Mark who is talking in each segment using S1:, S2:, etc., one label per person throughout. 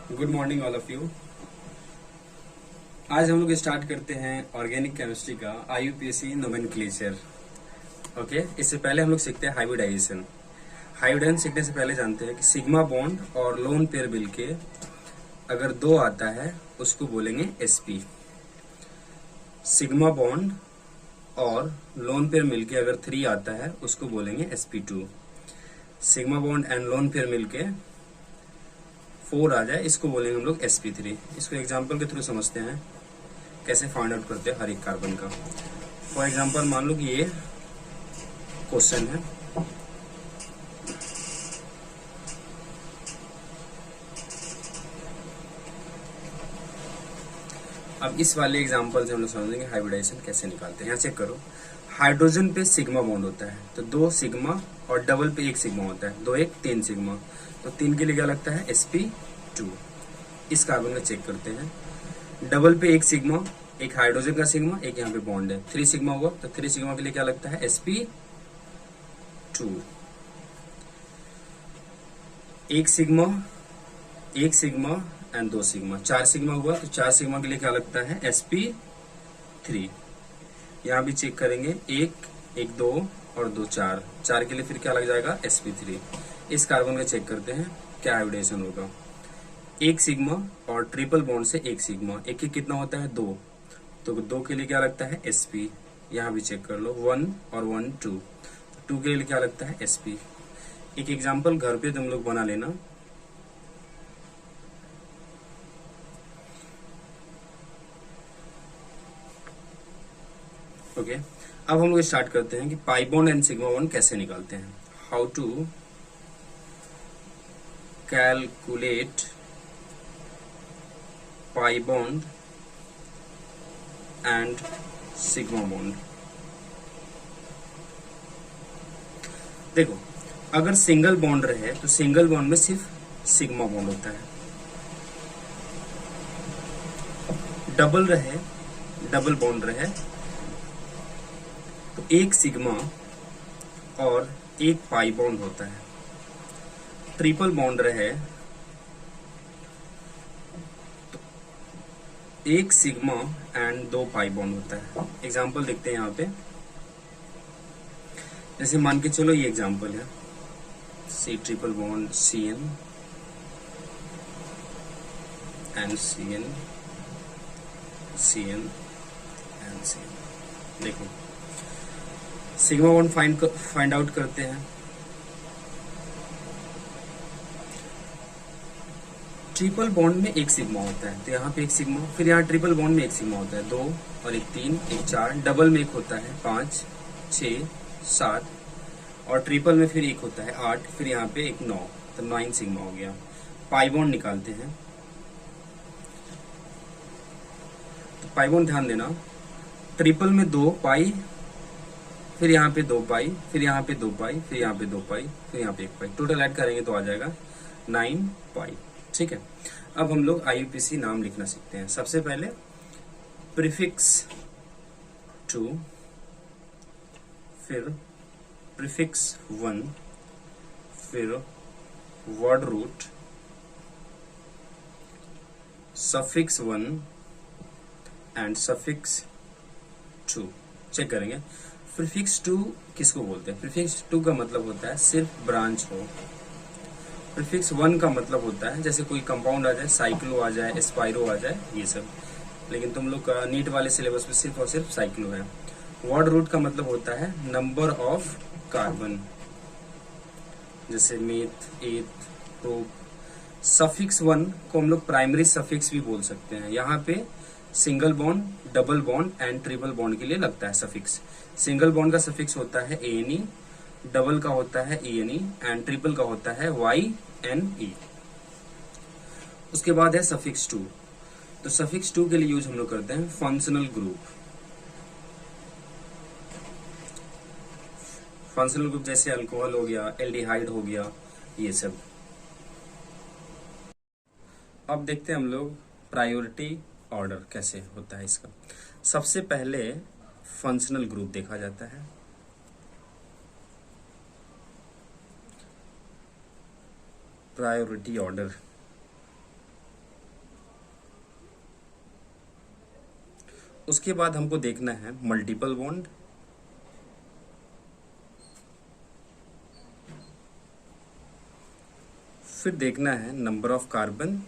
S1: Good morning all of you. आज हम लोग स्टार्ट करते हैं ऑर्गेनिक केमिस्ट्री का आईयूपीएसी नोमेनक्लेचर। ओके, इससे पहले हम लोग सीखते हैं हाइब्रिडाइजेशन। हाइब्रिडाइजेशन सीखने से पहले जानते हैं कि सिग्मा बॉन्ड और लोन पेयर मिलके अगर दो आता है उसको बोलेंगे एसपी। सिग्मा बॉन्ड और लोन पेयर मिलके अगर 3 आता है उसको बोलेंगे sp2। Sigma bond and lone pair मिलके 4 आ जाए इसको बोलेंगे हम लोग sp3। इसको एग्जांपल के थ्रू समझते हैं कैसे फाइंड आउट करते हैं हर एक कार्बन का। फॉर एग्जांपल मान लो कि ये क्वेश्चन है। अब इस वाले एग्जांपल से हम लोग समझेंगे हाइब्रिडाइजेशन कैसे निकालते हैं। यहाँ चेक करो, हाइड्रोजन पे सिग्मा बॉन्ड होता है तो 2 सिग्मा और डबल पे 1 सिग्मा होता है, 2 1 3 सिग्मा, तो 3 के लिए क्या लगता है sp2। इस कार्बन का चेक करते हैं, डबल पे 1 सिग्मा, एक हाइड्रोजन का सिग्मा, एक यहाँ पे बॉन्ड है, 3 सिग्मा हुआ, तो 3 सिग्मा के लिए क्या लगता है sp2। एक सिग्मा एंड 2 सिग्मा, 4 सिग्मा हुआ, तो 4 सिग्मा के लिए क्या लगता है sp3। यहाँ भी चेक करेंगे, एक 2 और 2 4, 4 के लिए फिर क्या लग जाएगा sp3। इस कार्बन का चेक करते हैं क्या हाइब्रिडेशन होगा। 1 सिग्मा और ट्रिपल बॉन्ड से 1 सिग्मा, एक कितना होता है 2, तो 2 के लिए क्या लगता है sp। यहाँ भी चेक कर लो, 1 और 1 2, 2 के लिए क्या लगता है sp। एक एग्जाम्पल घर पे तुम लोग बना लेना। ओके, अब हम लोग स्टार्ट करते हैं कि pi bond and sigma bond कैसे निकालते हैं। How to calculate pi bond and sigma bond. देखो, अगर सिंगल बॉन्ड रहे तो सिंगल बॉन्ड में सिर्फ सिग्मा बॉन्ड होता है, डबल रहे, डबल बॉन्ड रहे तो 1 सिग्मा और 1 पाई बॉन्ड होता है, ट्रिपल बॉन्ड रहे तो 1 सिग्मा एंड 2 पाई बॉन्ड होता है। एग्जाम्पल देखते हैं यहाँ पे, जैसे मान के चलो ये एग्जाम्पल है, C triple bond CN and CN, CN and CN। देखो, सिग्मा बॉन्ड फाइंड आउट करते हैं। ट्रिपल बॉन्ड में 1 सिग्मा होता है तो यहाँ पे 1 सिग्मा, फिर यहाँ ट्रिपल बॉन्ड में 1 सिग्मा होता है, 2 और 1 3, 1 4, डबल में 1 होता है 5 6 7, और ट्रिपल में फिर 1 होता है 8, फिर यहाँ पे 1 9, तो 9 सिग्मा हो गया। पाई बॉन्ड निकालते हैं, तो पाई बॉन्ड ध्यान देना, ट्रिपल में 2 पाई, फिर यहाँ पे 2 पाई, फिर यहाँ पे 2 पाई, फिर यहाँ पे 2 पाई, फिर यहाँ पे 1 पाई, टोटल ऐड करेंगे तो आ जाएगा 9 पाई। ठीक है, अब हम लोग आईयूपीएसी नाम लिखना सीखते हैं। सबसे पहले प्रीफिक्स 2, फिर प्रीफिक्स 1, फिर word root, suffix 1 and suffix 2। Check करेंगे, प्रीफिक्स 2 किसको बोलते हैं। प्रीफिक्स 2 का मतलब होता है सिर्फ ब्रांच हो। प्रीफिक्स 1 का मतलब होता है जैसे कोई कंपाउंड आ जाए, साइक्लो आ जाए, एस्पायरो आ जाए, ये सब, लेकिन तुम लोग का नीट वाले सिलेबस में सिर्फ और सिर्फ साइक्लो है। वर्ड रूट का मतलब होता है नंबर ऑफ कार्बन, जैसे मेथ, एथ, प्रोप। सफिक्स 1 को हम लोग प्राइमरी सफिक्स भी बोल सकते हैं। यहाँ पे single bond, double bond and triple bond के लिए लगता है सफिक्स। सिंगल बॉन्ड का सफिक्स होता है ANE, डबल का होता है ENE एंड ट्रिपल का होता है YNE। उसके बाद है सफिक्स 2, तो सफिक्स 2 के लिए यूज हम लोग करते हैं फंक्शनल ग्रुप। फंक्शनल ग्रुप जैसे अल्कोहल हो गया, एल्डिहाइड हो गया, ये सब। अब देखते हैं हम लोग प्रायोरिटी ऑर्डर कैसे होता है इसका। सबसे पहले फंक्शनल ग्रुप देखा जाता है, प्रायोरिटी ऑर्डर। उसके बाद हमको देखना है मल्टीपल बॉन्ड, फिर देखना है नंबर ऑफ कार्बन,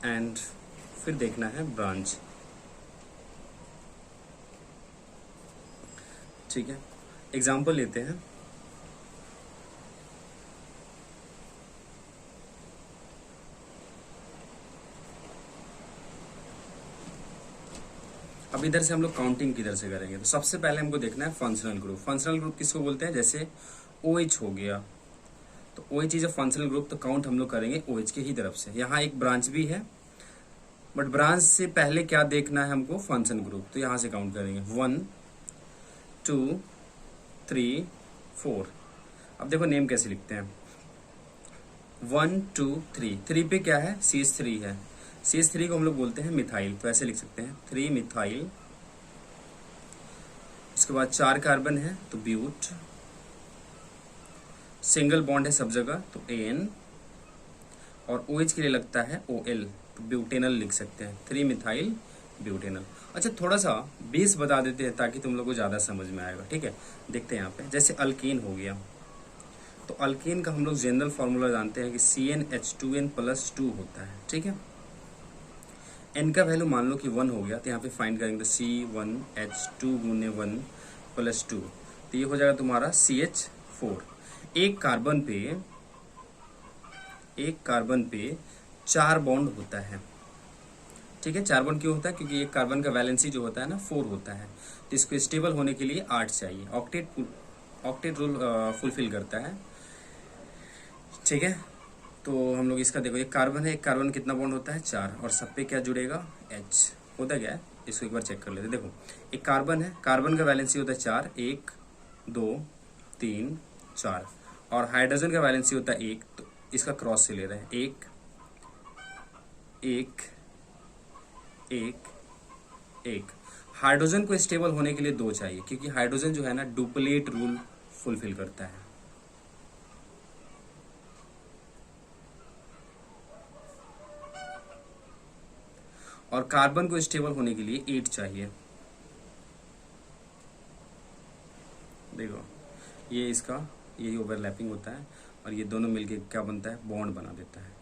S1: एंड फिर देखना है ब्रांच। ठीक है, एग्जाम्पल लेते हैं। अब इधर से हम लोग काउंटिंग किधर से करेंगे, तो सबसे पहले हमको देखना है फंक्शनल ग्रुप। फंक्शनल ग्रुप किसको बोलते हैं, जैसे OH हो गया, तो OH is a functional group, तो काउंट हम लोग करेंगे OH के ही तरफ से। यहाँ एक ब्रांच भी है, बट ब्रांच से पहले क्या देखना है हमको, फंक्शन ग्रुप, तो यहाँ से काउंट करेंगे 1 2 3 4। अब देखो नेम कैसे लिखते हैं, 1 2 3, 3 पे क्या है, CH3 है, CH3 को हम लोग बोलते हैं मिथाइल, तो ऐसे लिख सकते हैं 3 मिथाइल। उसके बाद 4 कार्बन है तो ब्यूट, सिंगल बॉन्ड है सब जगह तो AN, और OH के लिए लगता है OL, तो ब्यूटेनल लिख सकते हैं, 3 मिथाइल ब्यूटेनल। अच्छा, थोड़ा सा बेस बता देते हैं ताकि तुम लोग को ज़्यादा समझ में आएगा। ठीक है, देखते हैं यहाँ पे, जैसे अल्कीन हो गया, तो अल्कीन का हम लोग जनरल फार्मूला जानते हैं कि CnH2n+2 होता है। ठीक है, n का वैल्यू मान लो कि 1 हो गया, तो यहाँ पे फाइंड करेंगे तो C1H2 गुने 1+2, तो ये हो जाएगा तुम्हारा CH4। एक कार्बन पे 4 बॉन्ड होता है। ठीक है, 4 बॉन्ड क्यों होता है, क्योंकि एक कार्बन का वैलेंसी जो होता है ना 4 होता है, तो इसको स्टेबल होने के लिए 8 चाहिए, ऑक्टेट रूल फुलफिल करता है। ठीक है, तो हम लोग इसका देखो, एक कार्बन है, एक कार्बन कितना बॉन्ड होता है 4, और सब पे क्या जुड़ेगा, H होता क्या है, इसको एक बार चेक कर लेते हैं। देखो एक कार्बन है, कार्बन का वैलेंसी होता है 4, 1 2 3 4, और हाइड्रोजन का वैलेंसी होता है 1, तो इसका क्रॉस से ले रहे हैं 1 1 1 1। हाइड्रोजन को स्टेबल होने के लिए 2 चाहिए, क्योंकि हाइड्रोजन जो है ना डुप्लेट रूल फुलफिल करता है। और कार्बन को स्टेबल होने के लिए 8 चाहिए। देखो ये इसका यही ओवरलैपिंग होता है, और ये दोनों मिलके क्या बनता है, बॉन्ड बना देता है।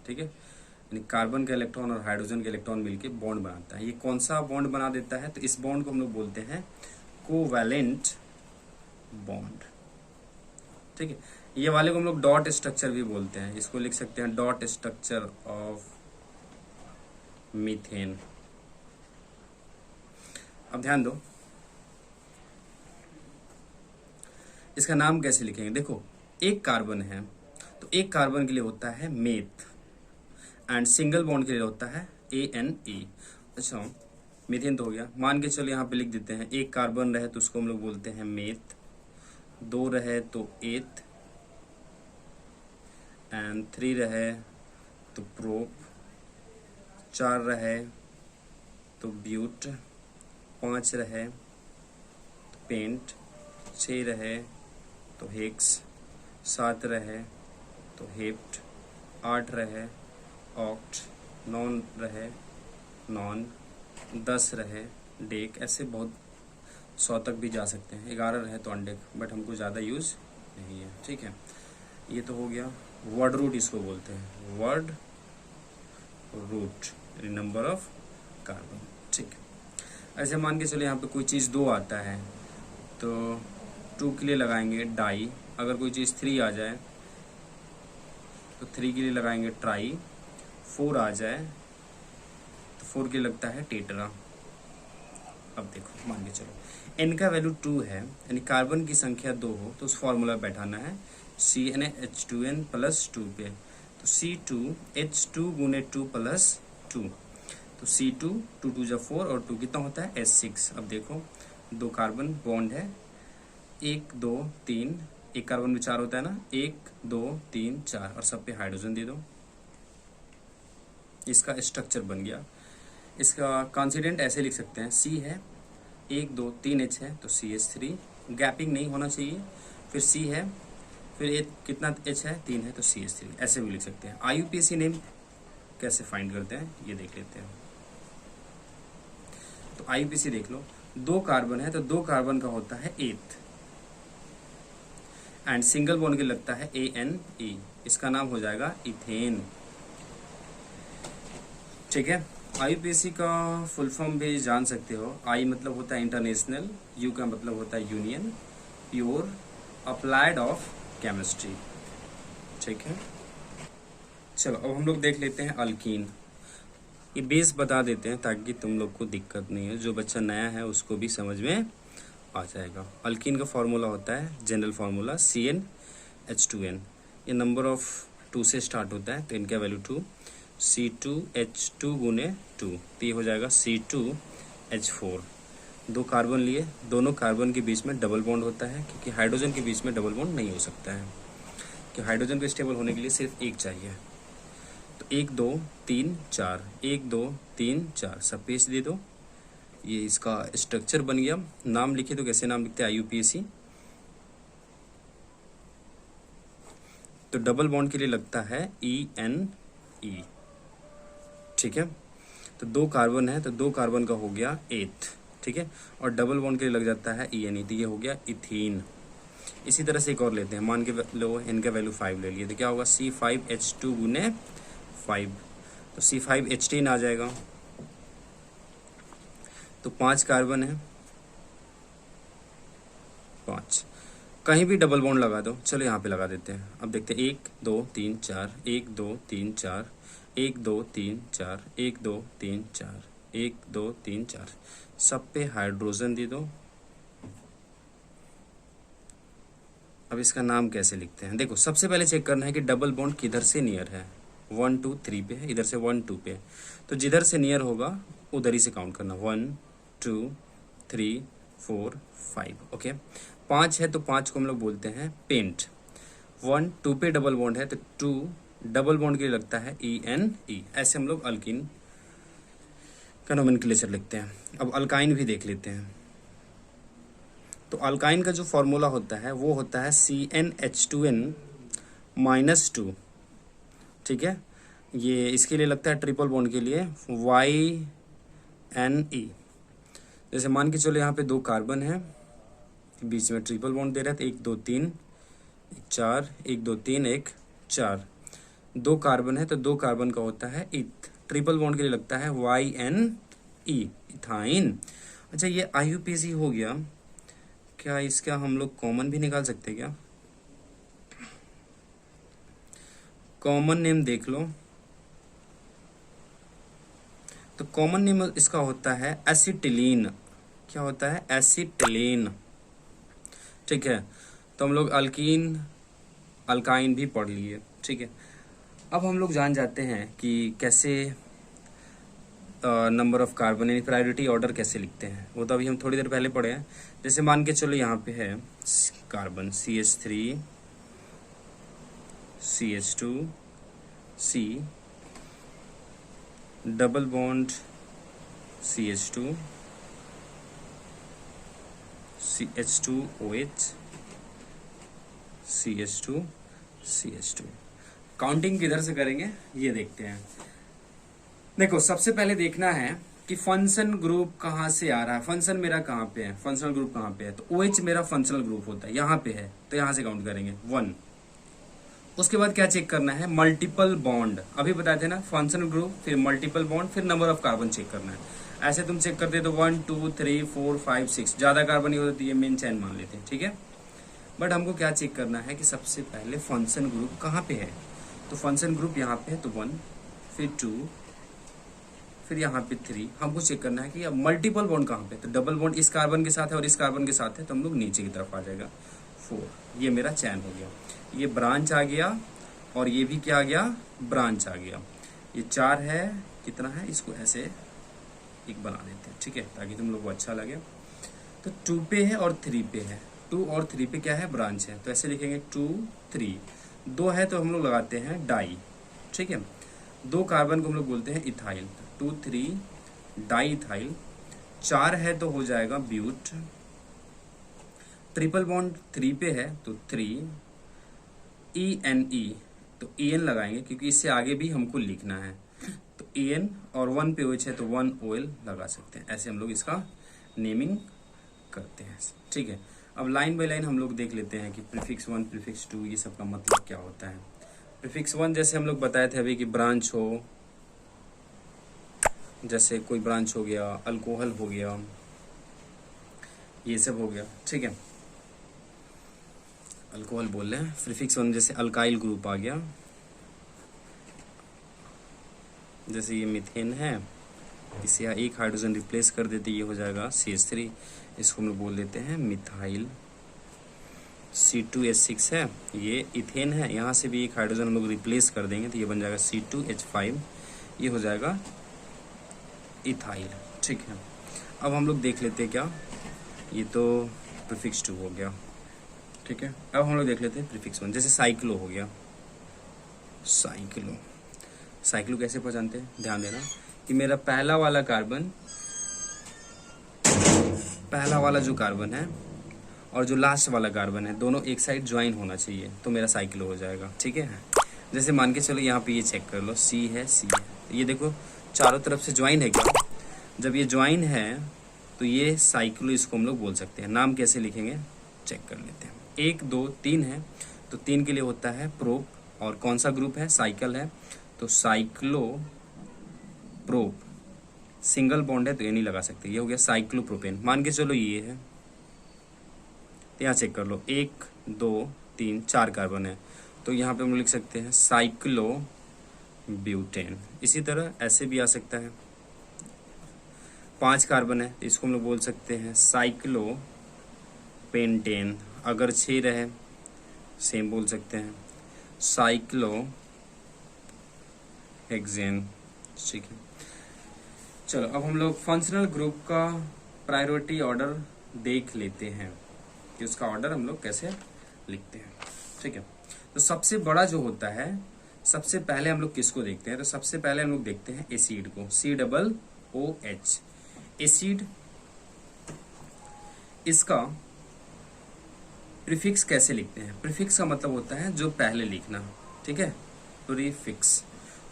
S1: ठीक है, यानी कार्बन का इलेक्ट्रॉन और हाइड्रोजन का इलेक्ट्रॉन मिलके बॉन्ड बनाता है। ये कौन सा बॉन्ड बना देता है, तो इस बॉन्ड को हम लोग बोलते हैं कोवैलेंट बॉन्ड। ठीक है, ये वाले को हम लोग डॉट स्ट्रक्चर भी बोलते हैं, इसको लिख सकते हैं डॉट स्ट्रक्चर ऑफ मीथेन। अब ध्यान दो, इसका नाम कैसे लिखेंगे, देखो एक कार्बन है, तो एक कार्बन के लिए होता है मेथ, एंड सिंगल बॉन्ड के लिए होता है ANE। अच्छा, मीथेन तो हो गया, मान के चलो यहाँ पे लिख देते हैं, एक कार्बन रहे तो उसको हम लोग बोलते हैं मेथ, 2 रहे तो एथ, एंड 3 रहे तो प्रोप, 4 रहे तो ब्यूट, 5 रहे तो पेंट, 6 रहे तो हेक्स, 7 रहे तो हेप्ट, 8 रहे ऑक्ट, 9 रहे नॉन, 10 रहे डेक, ऐसे बहुत 100 तक भी जा सकते हैं, 11 रहे तो अनडेक, बट हमको ज़्यादा यूज़ नहीं है। ठीक है, ये तो हो गया। वर्ड रूट इसको बोलते हैं, वर्ड रूट यानी नंबर ऑफ कार्बन। ठीक है, ऐसे मान के चलो यहाँ पे कोई चीज़ 2 आता है तो 2 के लिए लगाएंगे डाई, अगर कोई चीज़ 3 आ जाए तो 3 के लिए लगाएंगे ट्राई, 4 आ जाए तो 4 के लिए लगता है टेट्रा। अब देखो मान के चलो n का वैल्यू 2 है, यानी कार्बन की संख्या 2 हो, तो उस फॉर्मूला बैठाना है CnH2n+2 पे, तो C2H2 गुने 2+2, तो C2 2 2 जा 4 और 2 कितना होता है H6। अब देखो 2 कार्बन बॉन्ड है, 1 2 3, एक कार्बन में 4 होता है ना, 1 2 3 4, और सब पे हाइड्रोजन दे दो, इसका स्ट्रक्चर बन गया। इसका कॉन्सिडेंट ऐसे लिख सकते हैं, C है 1 2 3 H है तो CH3, गैपिंग नहीं होना चाहिए, फिर C है, फिर कितना H है 3 है तो CH3, ऐसे भी लिख सकते हैं। IUPAC नेम कैसे फाइंड करते हैं ये देख लेते हैं। तो आईयूपीएसी देख लो, 2 कार्बन है तो 2 कार्बन का होता है 8th एंड सिंगल बॉन्ड के लगता है ANE, इसका नाम हो जाएगा इथेन। ठीक है, आईयूपीएसी का फुल फॉर्म भी जान सकते हो। आई मतलब होता है इंटरनेशनल, यू का मतलब होता है union, pure applied of chemistry. ठीक है, चलो अब हम लोग देख लेते हैं अल्कीन। ये बेस बता देते हैं ताकि तुम लोग को दिक्कत नहीं है, जो बच्चा नया है उसको भी समझ में आ जाएगा। अल्कीन का फॉर्मूला होता है जनरल फार्मूला CnH2n। ये नंबर ऑफ 2 से स्टार्ट होता है तो इनका वैल्यू 2, C2H2 गुने 2, तो ये हो जाएगा C2H4। 2 कार्बन लिए, दोनों कार्बन के बीच में डबल बॉन्ड होता है क्योंकि हाइड्रोजन के बीच में डबल बॉन्ड नहीं हो सकता है, कि हाइड्रोजन को स्टेबल होने के लिए सिर्फ एक चाहिए। तो 1 2 3 4, 1 2 3 4 सब पेज दे दो। ये इसका स्ट्रक्चर बन गया। नाम लिखे तो कैसे नाम लिखते हैं आईयूपीएसी। तो डबल बॉन्ड के लिए लगता है ENE। ठीक है, तो 2 कार्बन है तो 2 कार्बन का हो गया 8th। ठीक है, और डबल बॉन्ड के लिए लग जाता है ENE, तो ये हो गया इथीन। इसी तरह से एक और लेते हैं, मान के लो इनका वैल्यू 5 ले लिए तो क्या होगा C5H2 गुने 5, तो C5H10 आ जाएगा। तो 5 कार्बन है, 5, कहीं भी डबल बॉन्ड लगा दो। चलो यहाँ पे लगा देते हैं। अब देखते हैं 1 2 3 4, 1 2 3 4, 1 2 3 4, 1 2 3 4, 1 2 3 4, सब पे हाइड्रोजन दे दो। अब इसका नाम कैसे लिखते हैं, देखो सबसे पहले चेक करना है कि डबल बॉन्ड किधर से नियर है। 1 2 3 पे है, इधर से 1 2 पे, तो जिधर से नियर होगा उधर ही से काउंट करना। 1 2 3 4 5। ओके, 5 है तो 5 को हम लोग बोलते हैं पेंट। 1 2 पे डबल बॉन्ड है तो 2 डबल बॉन्ड के लिए लगता है ENE। ऐसे हम लोग अल्कीन का नोमेनक्लेचर लिखते हैं। अब अल्काइन भी देख लेते हैं। तो अल्काइन का जो फॉर्मूला होता है वो होता है CnH2n-2। ठीक है, ये इसके लिए लगता है ट्रिपल बॉन्ड के लिए YNE। जैसे मान के चलो यहाँ पे 2 कार्बन है, बीच में ट्रिपल बॉन्ड दे रहा है तो 1 2 3 4, 1 2 3 1 4। 2 कार्बन है तो 2 कार्बन का होता है इथ, ट्रिपल बॉन्ड के लिए लगता है YNE, इथाइन। अच्छा, ये आईयूपीएसी हो गया। क्या इसका हम लोग कॉमन भी निकाल सकते हैं क्या? कॉमन नेम देख लो, तो कॉमन नेम इसका होता है एसिटिलीन। क्या होता है? एसिटिलीन। ठीक है, तो हम लोग अल्कीन अल्काइन भी पढ़ लिए। ठीक है, अब हम लोग जान जाते हैं कि कैसे नंबर ऑफ कार्बन यानी प्रायोरिटी ऑर्डर कैसे लिखते हैं। वो तो अभी हम थोड़ी देर पहले पढ़े हैं। जैसे मान के चलो यहाँ पे है carbon CH3 CH2 C, double bond CH2 CH2OH CH2 CH2। Counting किधर से करेंगे ये देखते हैं। देखो सबसे पहले देखना है कि फंक्शन ग्रुप कहाँ से आ रहा है। फंक्शन मेरा कहाँ पे है, फंक्शनल ग्रुप कहाँ पे है, तो OH मेरा फंक्शनल ग्रुप होता है, यहाँ पे है तो यहाँ से काउंट करेंगे 1। उसके बाद क्या चेक करना है? Multiple bond. अभी बताए थे ना, फंक्शनल ग्रुप फिर मल्टीपल बॉन्ड फिर नंबर ऑफ कार्बन चेक करना है। ऐसे तुम चेक करते तो 1 2 3 4 5 6 ज्यादा कार्बन ही होता तो ये मेन चैन मान लेते हैं। ठीक है, बट हमको क्या चेक करना है कि सबसे पहले फंक्शन ग्रुप कहाँ पे है। तो फंक्शन ग्रुप यहाँ पे है तो 1, फिर 2, फिर यहाँ पे 3। हमको चेक करना है कि अब मल्टीपल बॉन्ड कहाँ पे, तो डबल बॉन्ड इस कार्बन के साथ है और इस कार्बन के साथ है तो हम लोग नीचे की तरफ आ जाएगा 4। ये मेरा चैन हो गया, ये ब्रांच आ गया और ये भी क्या आ गया? ब्रांच आ गया। ये 4 है, कितना है इसको ऐसे एक बना देते हैं। ठीक है, ताकि तुम लोग को अच्छा लगे। तो 2 पे है और 3 पे है, 2 और 3 पे क्या है? ब्रांच है, तो ऐसे लिखेंगे 2 3। 2 है तो हम लोग लगाते हैं डाई। ठीक है, 2 कार्बन को हम लोग बोलते हैं इथाइल, 2 3 डाई इथाइल। 4 है तो हो जाएगा ब्यूट। ट्रिपल बॉन्ड 3 पे है तो 3 ENE, तो EN लगाएंगे क्योंकि इससे आगे भी हमको लिखना है। तो EN और 1 पे OH है तो 1 OL लगा सकते हैं। ऐसे हम लोग इसका नेमिंग करते हैं। ठीक है, अब लाइन बाय लाइन हम लोग देख लेते हैं कि प्रीफिक्स 1 प्रीफिक्स 2 ये सब का मतलब क्या होता है। प्रीफिक्स 1 जैसे हम लोग बताए थे अभी कि ब्रांच हो, जैसे कोई ब्रांच हो गया, अल्कोहल हो गया, ये सब हो गया। ठीक है, अल्कोहल बोल रहे हैं। प्रीफिक्स 1 जैसे अल्काइल ग्रुप आ गया, जैसे ये मीथेन है, इसे यहाँ एक हाइड्रोजन रिप्लेस कर देते, ये हो जाएगा CH3, इसको हम लोग बोल देते हैं मिथाइल। C2H6 है, ये इथेन है, यहाँ से भी एक हाइड्रोजन हम लोग रिप्लेस कर देंगे तो ये बन जाएगा C2H5, ये हो जाएगा इथाइल। ठीक है, अब हम लोग देख लेते हैं क्या, ये तो प्रीफिक्स 2 हो गया। ठीक है, अब हम लोग देख लेते हैं प्रीफिक्स 1, जैसे साइक्लो हो गया। साइक्लो, साइक्लो कैसे पहचानते हैं, ध्यान देना कि मेरा पहला वाला जो कार्बन है और जो लास्ट वाला कार्बन है दोनों एक साइड ज्वाइन होना चाहिए तो मेरा साइक्लो हो जाएगा। ठीक है, जैसे मान के चलो यहाँ पे ये चेक कर लो, C है, ये देखो चारों तरफ से ज्वाइन है क्या, जब ये ज्वाइन है तो ये साइक्लो, इसको हम लोग बोल सकते हैं। नाम कैसे लिखेंगे चेक कर लेते हैं। 1 2 3 है तो 3 के लिए होता है प्रोप, और कौन सा ग्रुप है, साइकिल है तो साइक्लो प्रोप। सिंगल बॉन्ड है तो ये नहीं लगा सकते, ये हो गया साइक्लोप्रोपेन। मान के चलो ये है तो यहाँ चेक कर लो, 1 2 3 4 कार्बन है तो यहाँ पे हम लिख सकते हैं साइक्लो ब्यूटेन। इसी तरह ऐसे भी आ सकता है, 5 कार्बन है तो इसको हम लोग बोल सकते हैं साइक्लो पेंटेन। अगर 6 रहे सेम बोल सकते हैं साइक्लो हेक्सेन। ठीक है, चलो अब हम लोग फंक्शनल ग्रुप का प्रायोरिटी ऑर्डर देख लेते हैं कि उसका ऑर्डर हम लोग कैसे लिखते हैं। ठीक है, तो सबसे बड़ा जो होता है, सबसे पहले हम लोग किसको देखते हैं, तो सबसे पहले हम लोग देखते हैं एसिड को, COOH एसिड। इसका प्रीफिक्स कैसे लिखते हैं, प्रीफिक्स का मतलब होता है जो पहले लिखना। ठीक है, प्रीफिक्स,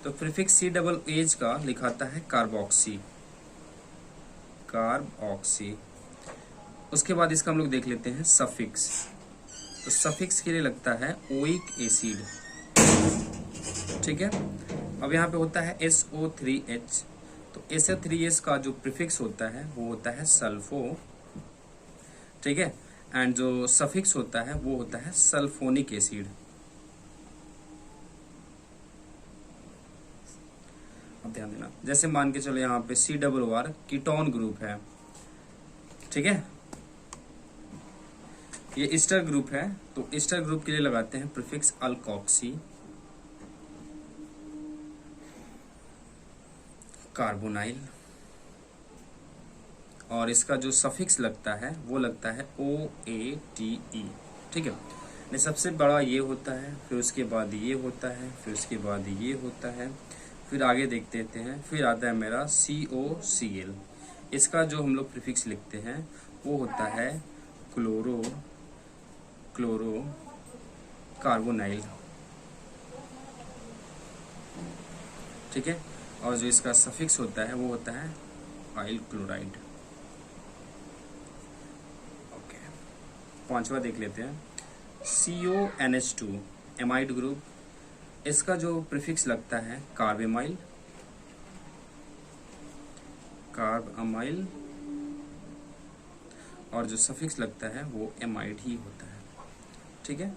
S1: तो प्रीफिक्स COOH का लिखाता है कार्बोक्सी, उसके बाद इसका हम लोग देख लेते हैं सफिक्स, तो सफिक्स के लिए लगता है ओइक एसिड। ठीक है, अब यहाँ पे होता है SO3H, तो SO3H का जो प्रीफिक्स होता है वो होता है सल्फो। ठीक है, एंड जो सफिक्स होता है वो होता है सल्फोनिक एसिड। अब ध्यान देना, जैसे मान के चलो यहाँ पे COOR कीटोन ग्रुप है। ठीक है, ये ईस्टर ग्रुप है तो ईस्टर ग्रुप के लिए लगाते हैं प्रीफिक्स अल्कोक्सी कार्बोनाइल, और इसका जो सफिक्स लगता है वो लगता है OATE। ठीक है, ये सबसे बड़ा ये होता है, फिर उसके बाद ये होता है, फिर उसके बाद ये होता है, फिर आगे देख लेते हैं, फिर आता है मेरा COCl। इसका जो हम लोग प्रीफिक्स लिखते हैं वो होता है क्लोरो कार्बोनाइल। ठीक है, और जो इसका सफिक्स होता है वो होता है आइल क्लोराइड। ओके, पांचवा देख लेते हैं CONH2 एमाइड ग्रुप, इसका जो प्रीफिक्स लगता है कार्बेमाइल, और जो सफिक्स लगता है वो एमाइड ही होता है। ठीक है,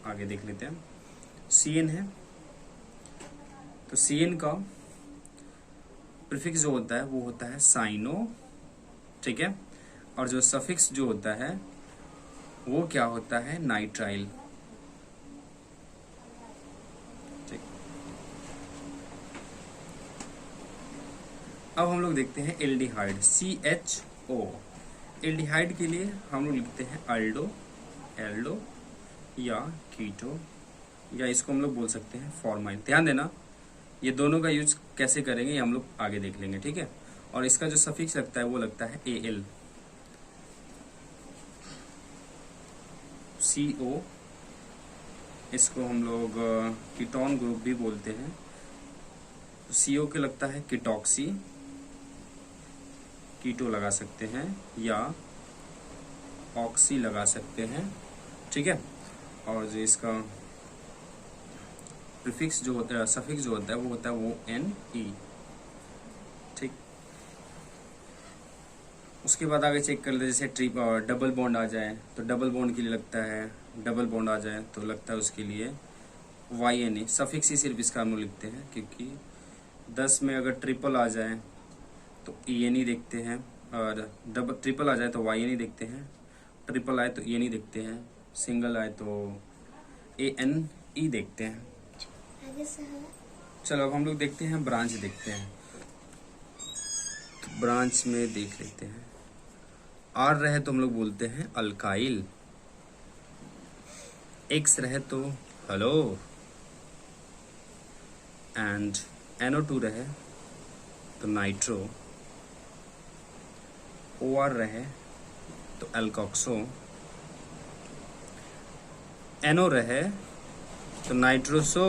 S1: आगे देख लेते हैं CN है, तो CN का प्रीफिक्स जो होता है वो होता है साइनो। ठीक है, और जो सफिक्स जो होता है वो क्या होता है नाइट्राइल। ठीक, अब हम लोग देखते हैं एल्डिहाइड CHO। एल्डिहाइड के लिए हम लोग लिखते हैं एल्डो या कीटो, या इसको हम लोग बोल सकते हैं फॉर्माइन। ध्यान देना, ये दोनों का यूज कैसे करेंगे ये हम लोग आगे देख लेंगे। ठीक है, और इसका जो सफिक्स लगता है वो लगता है AL। CO, इसको हम लोग कीटोन ग्रुप भी बोलते हैं, तो CO के लगता है कीटॉक्सी, कीटो लगा सकते हैं या ऑक्सी लगा सकते हैं, ठीक है। और जो इसका प्रीफिक्स जो होता है, सफिक्स जो होता है वो होता है वो NE, ठीक। उसके बाद आगे चेक कर ले, जैसे डबल बॉन्ड आ जाए तो डबल बॉन्ड के लिए लगता है, डबल बॉन्ड आ जाए तो लगता है उसके लिए YNE। सफिक्स ही सिर्फ इसका हम लोग लिखते हैं, क्योंकि 10 में अगर ट्रिपल आ जाए तो ENE देखते हैं, और डबल ट्रिपल आ जाए तो YNE देखते हैं, ट्रिपल आए तो ENE देखते हैं, सिंगल आए तो ANE देखते हैं। चलो अब हम लोग देखते हैं ब्रांच देखते हैं। तो ब्रांच में देख लेते हैं, R रहे तो हम लोग बोलते हैं अल्काइल, X रहे तो हेलो, एंड NO2 रहे तो नाइट्रो, OR रहे तो एल्कोक्सो, NO रहे तो नाइट्रोसो,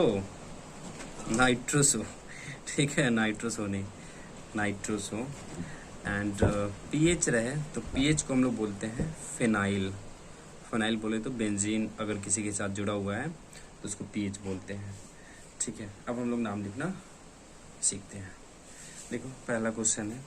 S1: ठीक है, नाइट्रोसो नहीं, नाइट्रोसो। एंड pH रहे तो pH को हम लोग बोलते हैं फिनाइल, फिनाइल बोले तो बेंजीन अगर किसी के साथ जुड़ा हुआ है तो उसको pH बोलते हैं, ठीक है। अब हम लोग नाम लिखना सीखते हैं। देखो पहला क्वेश्चन है,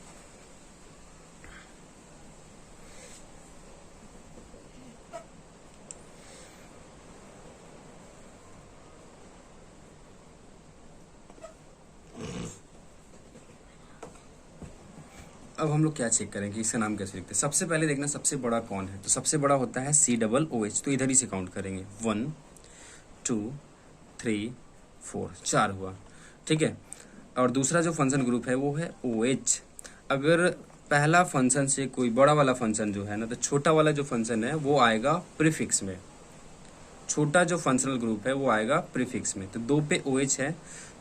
S1: अब हम लोग क्या चेक करें कि इसका नाम कैसे लिखते हैं। सबसे पहले देखना सबसे बड़ा कौन है, तो सबसे बड़ा होता है COOH, तो इधर ही से काउंट करेंगे, 1 2 3 4, 4 हुआ, ठीक है। और दूसरा जो फंक्शन ग्रुप है वो है OH। अगर पहला फंक्शन से कोई बड़ा वाला फंक्शन जो है ना, तो छोटा वाला जो फंक्शन है वो आएगा प्रीफिक्स में, छोटा जो फंक्शनल ग्रुप है वो आएगा प्रीफिक्स में। तो 2 पे OH है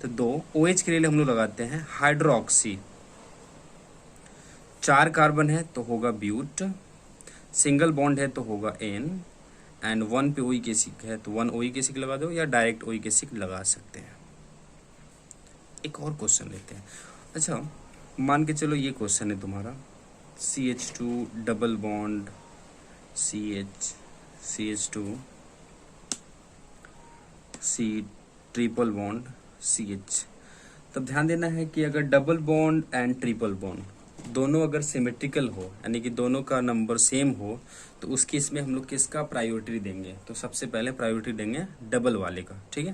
S1: तो 2 OH के लिए हम लोग लगाते हैं हाइड्रोक्सी, 4 कार्बन है तो होगा ब्यूट, सिंगल बॉन्ड है तो होगा N, एंड 1 पे OE एसिड है तो 1 OE एसिड लगा दो या डायरेक्ट OE एसिड लगा सकते हैं। एक और क्वेश्चन लेते हैं। अच्छा मान के चलो ये क्वेश्चन है तुम्हारा, CH2 double bond CH2 C triple bond CH। तब ध्यान देना है कि अगर double bond and triple bond दोनों अगर सिमेट्रिकल हो, यानी कि दोनों का नंबर सेम हो, तो उस केस में हम लोग किसका प्रायोरिटी देंगे, तो सबसे पहले प्रायोरिटी देंगे डबल वाले का, ठीक है।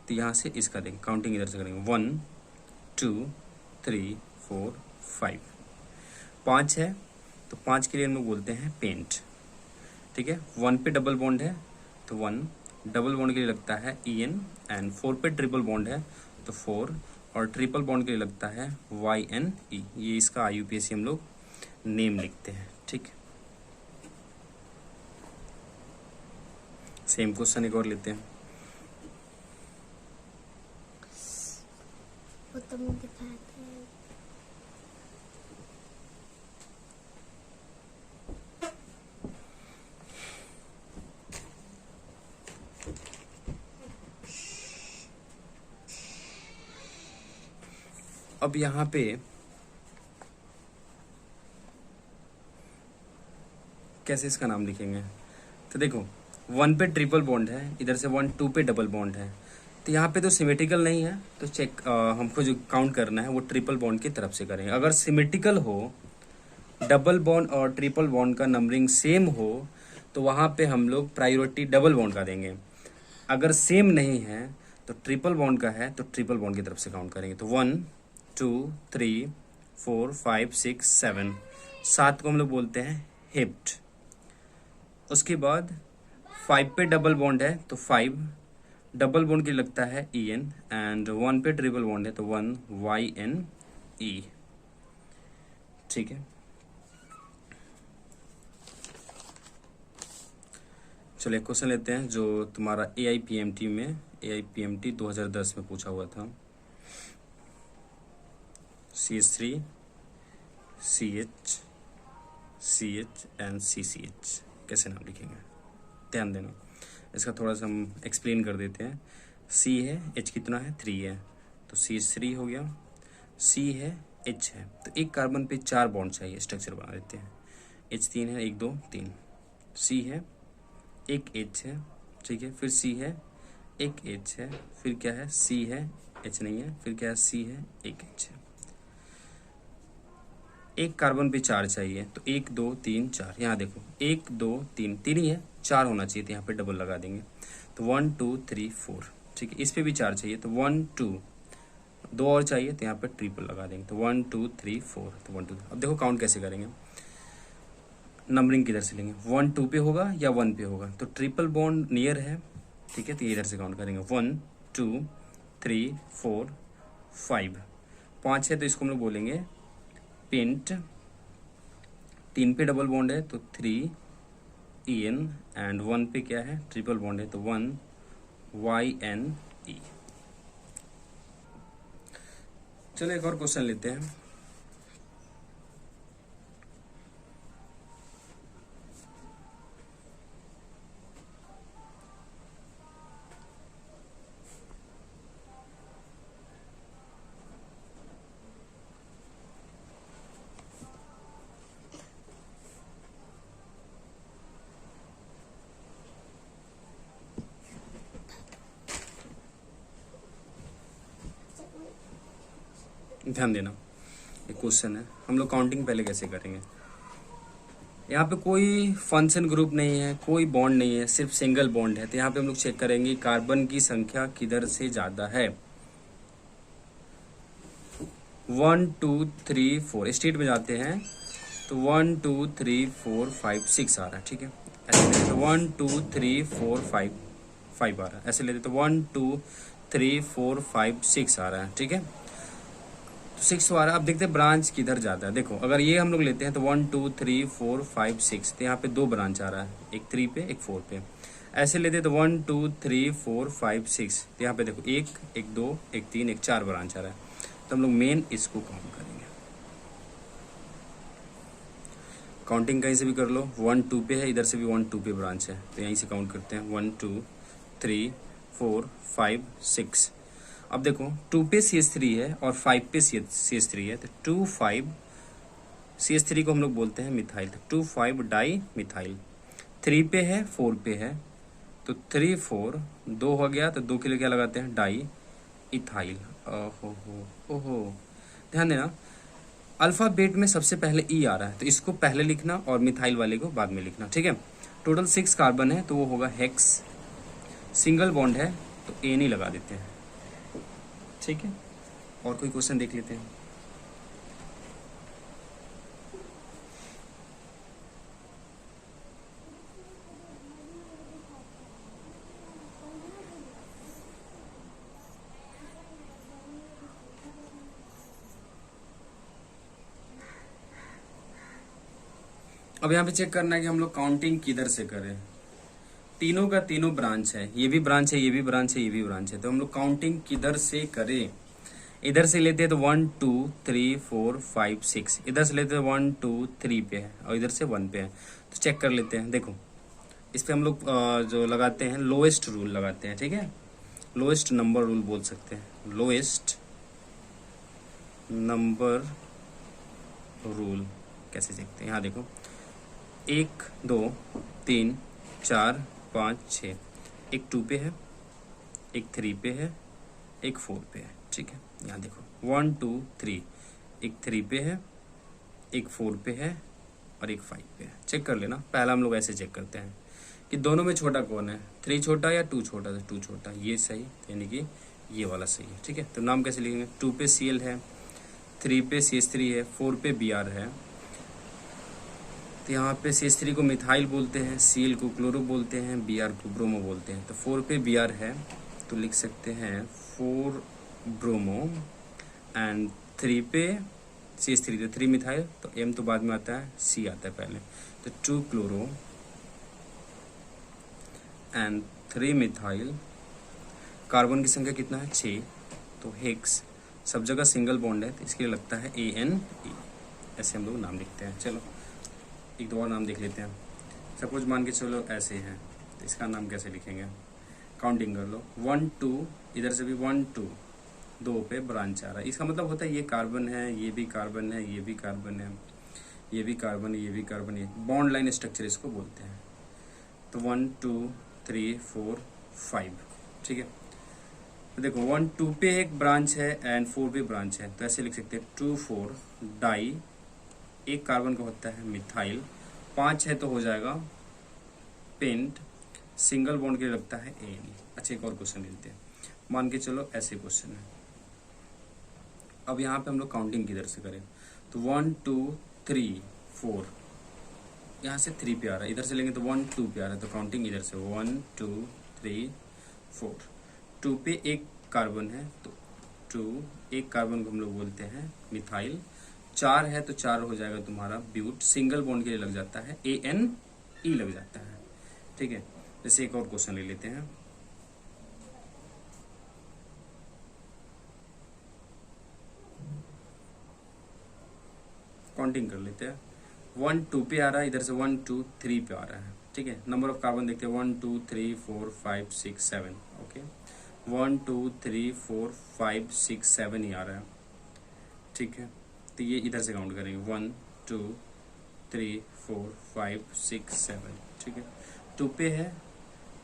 S1: तो यहाँ से इसका देंगे, काउंटिंग इधर से करेंगे, 1 2 3 4 5, 5 है तो 5 के लिए हम लोग बोलते हैं पेंट, ठीक है। 1 पे डबल बॉन्ड है तो 1, डबल बॉन्ड के लिए लगता है EN, एंड 4 पे ट्रिपल बॉन्ड है तो 4, और ट्रिपल बॉन्ड के लिए लगता है YNE। ये इसका IUPAC हम लोग नेम लिखते हैं, ठीक। सेम क्वेश्चन एक और लेते हैं।
S2: वो तुम दिखाते हैं।
S1: अब यहाँ पे कैसे इसका नाम लिखेंगे, तो देखो 1 पे ट्रिपल बॉन्ड है, इधर से 1 2 पे डबल बॉन्ड है, तो यहाँ पे तो सिमेट्रिकल नहीं है, तो चेक हमको जो काउंट करना है वो ट्रिपल बॉन्ड की तरफ से करेंगे। अगर सिमेट्रिकल हो, डबल बॉन्ड और ट्रिपल बॉन्ड का नंबरिंग सेम हो, तो वहाँ पे हम लोग प्रायोरिटी डबल बॉन्ड का देंगे। अगर सेम नहीं है तो ट्रिपल बॉन्ड का है तो ट्रिपल बॉन्ड की तरफ से काउंट करेंगे। तो 1 2 3 4 5 6 7, 7 को हम लोग बोलते हैं हिप्ड। उसके बाद 5 पे डबल बॉन्ड है तो 5, डबल बॉन्ड के लिए लगता है EN, एंड 1 पे ट्रिपल बॉन्ड है तो 1 YNE, ठीक है। चलो एक क्वेश्चन लेते हैं जो तुम्हारा AIPMT 2010 में पूछा हुआ था। CH3 CH CH and CCH कैसे नाम लिखेंगे, ध्यान देना। इसका थोड़ा सा हम एक्सप्लेन कर देते हैं। C है, H कितना है, 3 है, तो CH3 हो गया, सी है, एच है, तो एक कार्बन पे 4 बॉन्ड चाहिए, स्ट्रक्चर बना देते हैं। एच 3 है, 1 2 3, सी है, एक एच है, ठीक है, फिर सी है, एक एच है, फिर क्या है, सी है, एच नहीं है, फिर क्या है, सी है, एक एच है। एक कार्बन पे 4 चाहिए, तो 1 2 3 4, यहाँ देखो 1 2 3, 3 ही है, 4 होना चाहिए, तो यहाँ पे डबल लगा देंगे, तो 1 2 3 4, ठीक है। इस पे भी 4 चाहिए, तो 1 2, 2 और चाहिए, तो यहाँ पे ट्रिपल लगा देंगे, तो 1 2 3 4, तो 1 2। अब देखो काउंट कैसे करेंगे, नंबरिंग किधर से लेंगे, 1 2 पे होगा या 1 पे होगा, तो ट्रिपल बॉन्ड नियर है, ठीक है, तो इधर से काउंट करेंगे, 1 2 3 4 5, 5 है तो इसको हम लोग बोलेंगे पेंट। 3 पे डबल बॉन्ड है तो 3 EN, एंड 1 पे क्या है, ट्रिपल बॉन्ड है, तो 1 YNE। चलो एक और क्वेश्चन लेते हैं। ध्यान देना, एक क्वेश्चन है, हम लोग काउंटिंग पहले कैसे करेंगे। यहाँ पे कोई फंक्शन ग्रुप नहीं है, कोई बॉन्ड नहीं है, सिर्फ सिंगल बॉन्ड है, तो यहाँ पे हम लोग चेक करेंगे कार्बन की संख्या किधर से ज्यादा है। 1 2 3 4 स्टेट में जाते हैं, तो 1 2 3 4 5 6 आ रहा है, ठीक है। ऐसे लेते तो 1 2 3 4 5 5 आ रहा है, ऐसे लेते तो 1 2 3 4 5 6 आ रहा है, ठीक है, तो 6 आ रहा है। अब देखते हैं ब्रांच किधर जाता है। देखो अगर ये हम लोग लेते हैं तो 1 2 3 4 5 6, तो यहाँ पे 2 ब्रांच आ रहा है, एक 3 पे एक 4 पे। ऐसे लेते तो 1 2 3 4 5 6, तो यहाँ पे देखो एक 2 एक 3 एक 4 ब्रांच आ रहा है, तो हम लोग मेन इसको काउंट करेंगे। काउंटिंग कहीं से भी कर लो, 1 2 पे है, इधर से भी 1 2 पे ब्रांच है, तो यहीं से काउंट करते हैं, 1 2 3 4 5 6। अब देखो 2 पे CH3 है और 5 पे CH3 है, तो 2 5 CH3 को हम लोग बोलते हैं मिथाइल, तो 2 5 डाई मिथाइल। 3 पे है 4 पे है, तो 3 4 2 हो गया, तो 2 के लिए क्या लगाते हैं, डाई इथाइल। ओहो, ध्यान देना, अल्फाबेट में सबसे पहले ई आ रहा है, तो इसको पहले लिखना और मिथाइल वाले को बाद में लिखना, ठीक है। टोटल 6 कार्बन है, तो वो होगा हेक्स। सिंगल बॉन्ड है तो एन ही लगा देते हैं, ठीक है। और कोई क्वेश्चन देख लेते हैं। अब यहाँ पे चेक करना है कि हम लोग काउंटिंग किधर से करें। तीनों का तीनों ब्रांच है, ये भी ब्रांच है, ये भी ब्रांच है, ये भी ब्रांच है, तो हम लोग काउंटिंग किधर से करें। इधर से लेते हैं तो 1 2 3 4 5 6, इधर से लेते हैं 1 2 3 पे है और इधर से 1 पे है, तो चेक कर लेते हैं। देखो इस पे हम लोग जो लगाते हैं लोएस्ट रूल लगाते हैं, ठीक है, लोएस्ट नंबर रूल बोल सकते हैं, लोएस्ट नंबर रूल कैसे देखते हैं। यहाँ देखो 1 2 3 4 5 6, एक 2 पे है, एक 3 पे है, एक 4 पे है, ठीक है। यहाँ देखो 1 2 3, एक 3 पे है, एक 4 पे है और एक 5 पे है। चेक कर लेना, पहला हम लोग ऐसे चेक करते हैं कि दोनों में छोटा कौन है, 3 छोटा या 2 छोटा, तो 2 छोटा, ये सही, यानी कि ये वाला सही है, ठीक है। तो नाम कैसे लिखेंगे, 2 पे Cl है, 3 पे CH3 है, 4 पे Br है, तो यहाँ पे CH3 को मिथाइल बोलते हैं, Cl को क्लोरो बोलते हैं, Br को ब्रोमो बोलते हैं। तो 4 पे Br है तो लिख सकते हैं 4 ब्रोमो, एंड 3 पे CH3 तो 3 मिथाइल, तो M तो बाद में आता है, C आता है पहले, तो 2 क्लोरो एंड 3 मिथाइल। कार्बन की संख्या कितना है, 6, तो हेक्स, सब जगह सिंगल बॉन्ड है, तो इसके लिए लगता है ANE, ऐसे हम लोग नाम लिखते हैं। चलो एक दो और नाम देख लेते हैं। सपोज मान के चलो ऐसे हैं, तो इसका नाम कैसे लिखेंगे, काउंटिंग कर लो, 1 2, इधर से भी 1 2 2 पे ब्रांच आ रहा है। इसका मतलब होता है ये कार्बन है, ये भी कार्बन है, ये भी कार्बन है, ये भी कार्बन है, ये भी कार्बन है। बॉन्ड लाइन स्ट्रक्चर इसको बोलते हैं। तो 1 2 3 4 5, ठीक है। तो देखो 1 2 पे एक ब्रांच है एंड 4 पे ब्रांच है, तो ऐसे लिख सकते हैं 2 4 डाई, एक कार्बन का होता है मिथाइल, 5 है तो हो जाएगा पेंट, सिंगल बॉन्ड के लिए लगता है एन। अच्छा एक और क्वेश्चन लेते हैं, मान के चलो ऐसे क्वेश्चन है। अब यहाँ पे हम लोग काउंटिंग किधर से करें, तो 1 2 3 4, यहाँ से 3 पे आ रहा है, इधर से लेंगे तो 1 2 पे आ रहा है, तो काउंटिंग इधर से 1 2 3 4। 2 पे एक कार्बन है तो 2, एक कार्बन को हम लोग बोलते हैं मिथाइल, 4 है तो 4 हो जाएगा तुम्हारा ब्यूट, सिंगल बॉन्ड के लिए लग जाता है AN E लग जाता है, ठीक है। जैसे एक और क्वेश्चन ले लेते हैं। काउंटिंग कर लेते हैं। 1 2 पे आ रहा है, इधर से 1 2 3 पे आ रहा है, ठीक है। नंबर ऑफ कार्बन देखते हैं 1 2 3 4 5 6 7, ओके। 1 2 3 4 5 6 7 ही आ रहा है, ठीक है। तो ये इधर से काउंट करेंगे 1 2 3 4 5 6 7, ठीक है। 2 पे है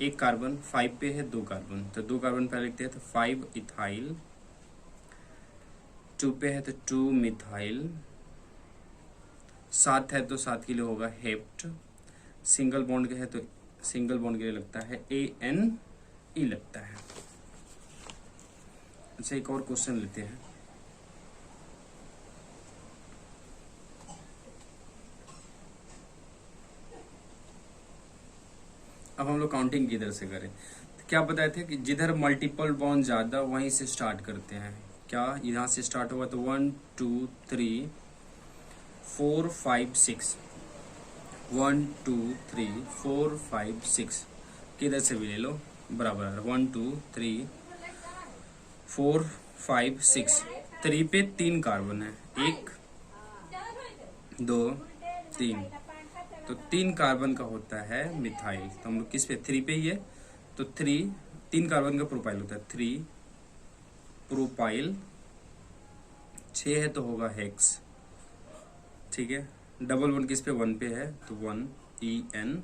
S1: एक कार्बन, 5 पे है 2 कार्बन, तो 2 कार्बन पहले लिखते हैं, तो 5 इथाइल, 2 पे है तो 2 मिथाइल, 7 है तो 7 के लिए होगा हेप्ट, सिंगल बॉन्ड के है तो सिंगल बॉन्ड के लिए लगता है ANE लगता है। अच्छा एक और क्वेश्चन लेते हैं। अब हम लोग काउंटिंग किधर से करें, तो क्या बताए थे कि जिधर मल्टीपल बॉन्ड ज्यादा वहीं से स्टार्ट करते हैं। क्या यहाँ से स्टार्ट होगा, तो 1 2 3 4 5 6, 1 2 3 4 5 6, किधर से भी ले लो बराबर है 1 2 3 4 5 6। 3 पे 3 कार्बन है, 1 2 3, तो 3 कार्बन का होता है मिथाइल। तो हम लोग किस पे 3 पे ही है, तो 3 कार्बन का प्रोपाइल होता है 3 प्रोपाइल, 6 है तो होगा हेक्स, ठीक है। डबल 1 किस पे 1 पे है, तो 1 EN